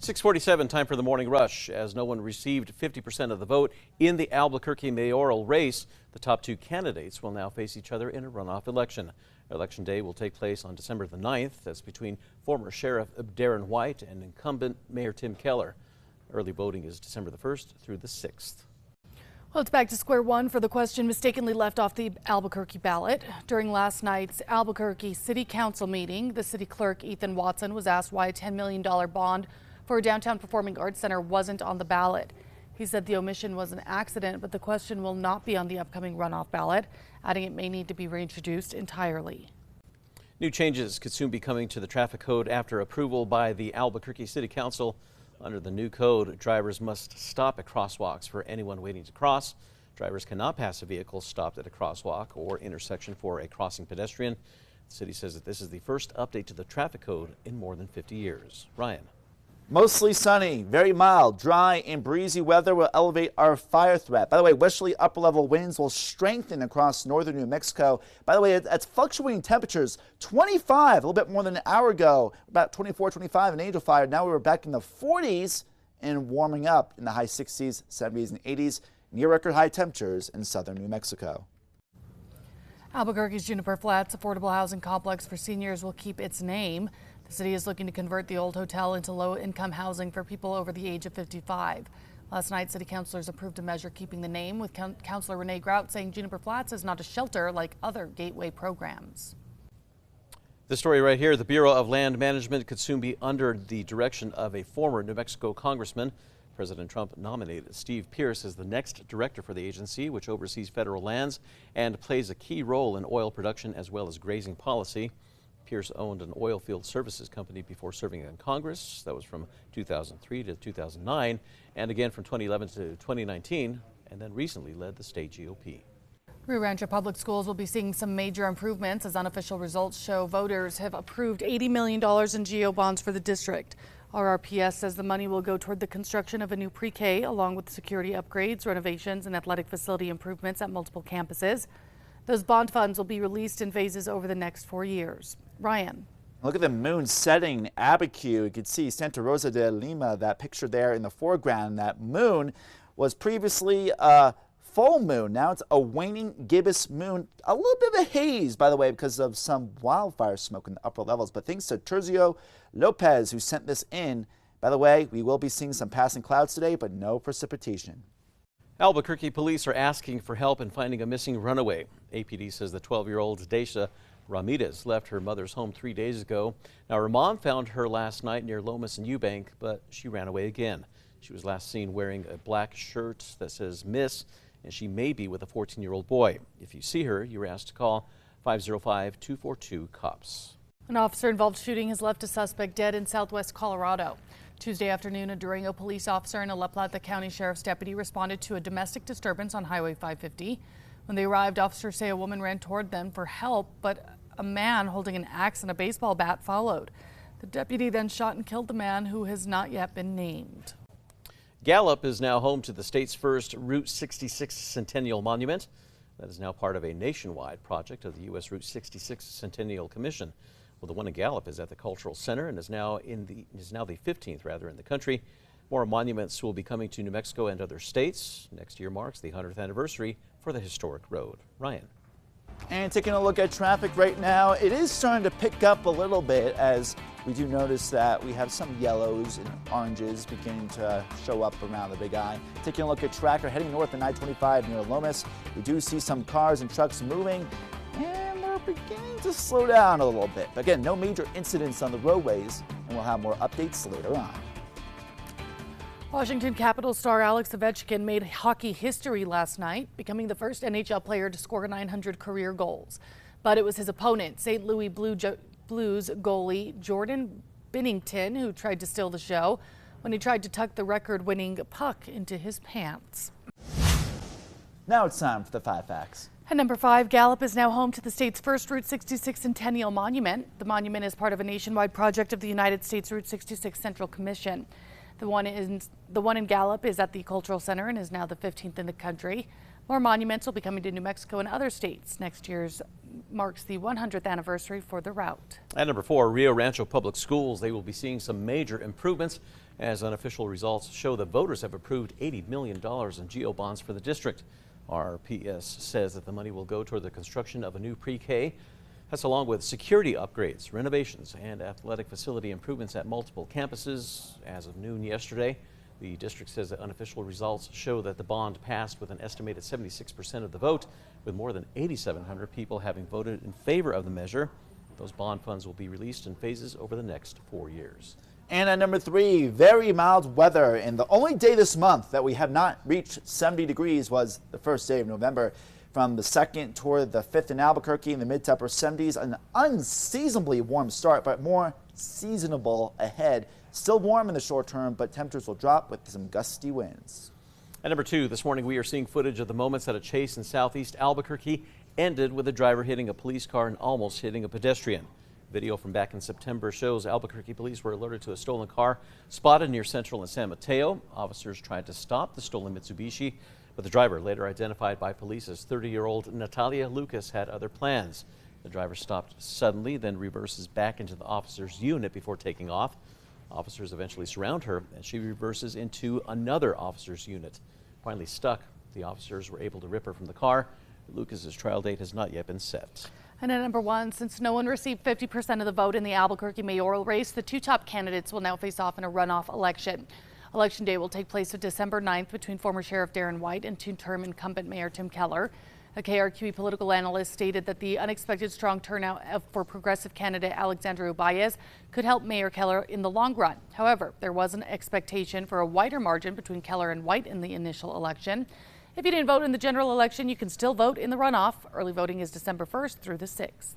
6:47, time for the morning rush. As no one received 50% of the vote in the Albuquerque mayoral race, the top two candidates will now face each other in a runoff election. Election day will take place on December the 9th. That's between former Sheriff Darren White and incumbent Mayor Tim Keller. Early voting is December the 1st through the 6th. Well, it's back to square one for the question mistakenly left off the Albuquerque ballot. During last night's Albuquerque City Council meeting, the city clerk, Ethan Watson, was asked why a $10 million bond for a downtown performing arts center wasn't on the ballot. He said the omission was an accident, but the question will not be on the upcoming runoff ballot, adding it may need to be reintroduced entirely. New changes could soon be coming to the traffic code after approval by the Albuquerque City Council. Under the new code, drivers must stop at crosswalks for anyone waiting to cross. Drivers cannot pass a vehicle stopped at a crosswalk or intersection for a crossing pedestrian. The city says that this is the first update to the traffic code in more than 50 years. Ryan. Mostly sunny, very mild, dry and breezy weather will elevate our fire threat. By the way, westerly upper level winds will strengthen across northern New Mexico. By the way, it's fluctuating temperatures. 25 a little bit more than an hour ago, about 24, 25 in Angel Fire. Now we were back in the 40s and warming up in the high 60s, 70s and 80s, near record high temperatures in southern New Mexico. Albuquerque's Juniper Flats affordable housing complex for seniors will keep its name. The city is looking to convert the old hotel into low-income housing for people over the age of 55. Last night, city councilors approved a measure keeping the name, with Councilor Renee Grout saying Juniper Flats is not a shelter like other gateway programs. The story right here, the Bureau of Land Management could soon be under the direction of a former New Mexico congressman. President Trump nominated Steve Pierce as the next director for the agency, which oversees federal lands and plays a key role in oil production as well as grazing policy. Pierce owned an oil field services company before serving in Congress. That was from 2003 to 2009, and again from 2011 to 2019, and then recently led the state GOP. Rio Rancho Public Schools will be seeing some major improvements as unofficial results show voters have approved $80 million in GO bonds for the district. RRPS says the money will go toward the construction of a new pre-K along with security upgrades, renovations, and athletic facility improvements at multiple campuses. Those bond funds will be released in phases over the next 4 years. Ryan. Look at the moon setting ABQ. You can see Santa Rosa de Lima, that picture there in the foreground. That moon was previously a full moon. Now it's a waning gibbous moon. A little bit of a haze, by the way, because of some wildfire smoke in the upper levels. But thanks to Tercio Lopez, who sent this in. By the way, we will be seeing some passing clouds today, but no precipitation. Albuquerque police are asking for help in finding a missing runaway. APD says the 12-year-old Daisha Ramirez left her mother's home 3 days ago. Now, her mom found her last night near Lomas and Eubank, but she ran away again. She was last seen wearing a black shirt that says Miss, and she may be with a 14-year-old boy. If you see her, you're asked to call 505-242-COPS. An officer-involved shooting has left a suspect dead in southwest Colorado. Tuesday afternoon, a Durango police officer and a La Plata County Sheriff's deputy responded to a domestic disturbance on Highway 550. When they arrived, officers say a woman ran toward them for help, but a man holding an axe and a baseball bat followed. The deputy then shot and killed the man, who has not yet been named. Gallup is now home to the state's first Route 66 Centennial Monument. That is now part of a nationwide project of the U.S. Route 66 Centennial Commission. Well, the one in Gallup is at the Cultural Center and is now the 15th in the country. More monuments will be coming to New Mexico and other states. Next year marks the 100th anniversary for the historic road. Ryan. And taking a look at traffic right now, it is starting to pick up a little bit as we do notice that we have some yellows and oranges beginning to show up around the Big I. Taking a look at tracker heading north on I-25 near Lomas, we do see some cars and trucks moving, and they're beginning to slow down a little bit. But again, no major incidents on the roadways, and we'll have more updates later on. Washington Capitals star Alex Ovechkin made hockey history last night, becoming the first NHL player to score 900 career goals. But it was his opponent, St. Louis Blues goalie Jordan Binnington, who tried to steal the show when he tried to tuck the record-winning puck into his pants. Now it's time for the 5 facts. At number 5, Gallup is now home to the state's first Route 66 Centennial Monument. The monument is part of a nationwide project of the United States Route 66 Central Commission. The one in Gallup is at the Cultural Center and is now the 15th in the country. More monuments will be coming to New Mexico and other states. Next year's marks the 100th anniversary for the route. At number 4, Rio Rancho Public Schools. They will be seeing some major improvements as unofficial results show that voters have approved $80 million in GO bonds for the district. RPS says that the money will go toward the construction of a new pre-K. That's along with security upgrades, renovations, and athletic facility improvements at multiple campuses. As of noon yesterday, the district says that unofficial results show that the bond passed with an estimated 76% of the vote, with more than 8,700 people having voted in favor of the measure. Those bond funds will be released in phases over the next 4 years. And at number 3, very mild weather. And the only day this month that we have not reached 70 degrees was the first day of November. From the 2nd toward the 5th in Albuquerque in the mid to upper 70s, an unseasonably warm start, but more seasonable ahead. Still warm in the short term, but temperatures will drop with some gusty winds. At number 2, this morning we are seeing footage of the moments that a chase in southeast Albuquerque ended with a driver hitting a police car and almost hitting a pedestrian. Video from back in September shows Albuquerque police were alerted to a stolen car spotted near Central and San Mateo. Officers tried to stop the stolen Mitsubishi, but the driver, later identified by police as 30-year-old Natalia Lucas, had other plans. The driver stopped suddenly, then reverses back into the officer's unit before taking off. Officers eventually surround her, and she reverses into another officer's unit. Finally stuck, the officers were able to rip her from the car. Lucas's trial date has not yet been set. And at number 1, since no one received 50% of the vote in the Albuquerque mayoral race, the 2 top candidates will now face off in a runoff election. Election day will take place on December 9th between former Sheriff Darren White and 2-term incumbent Mayor Tim Keller. A KRQE political analyst stated that the unexpected strong turnout for progressive candidate Alexandra Ubaez could help Mayor Keller in the long run. However, there was an expectation for a wider margin between Keller and White in the initial election. If you didn't vote in the general election, you can still vote in the runoff. Early voting is December 1st through the 6th.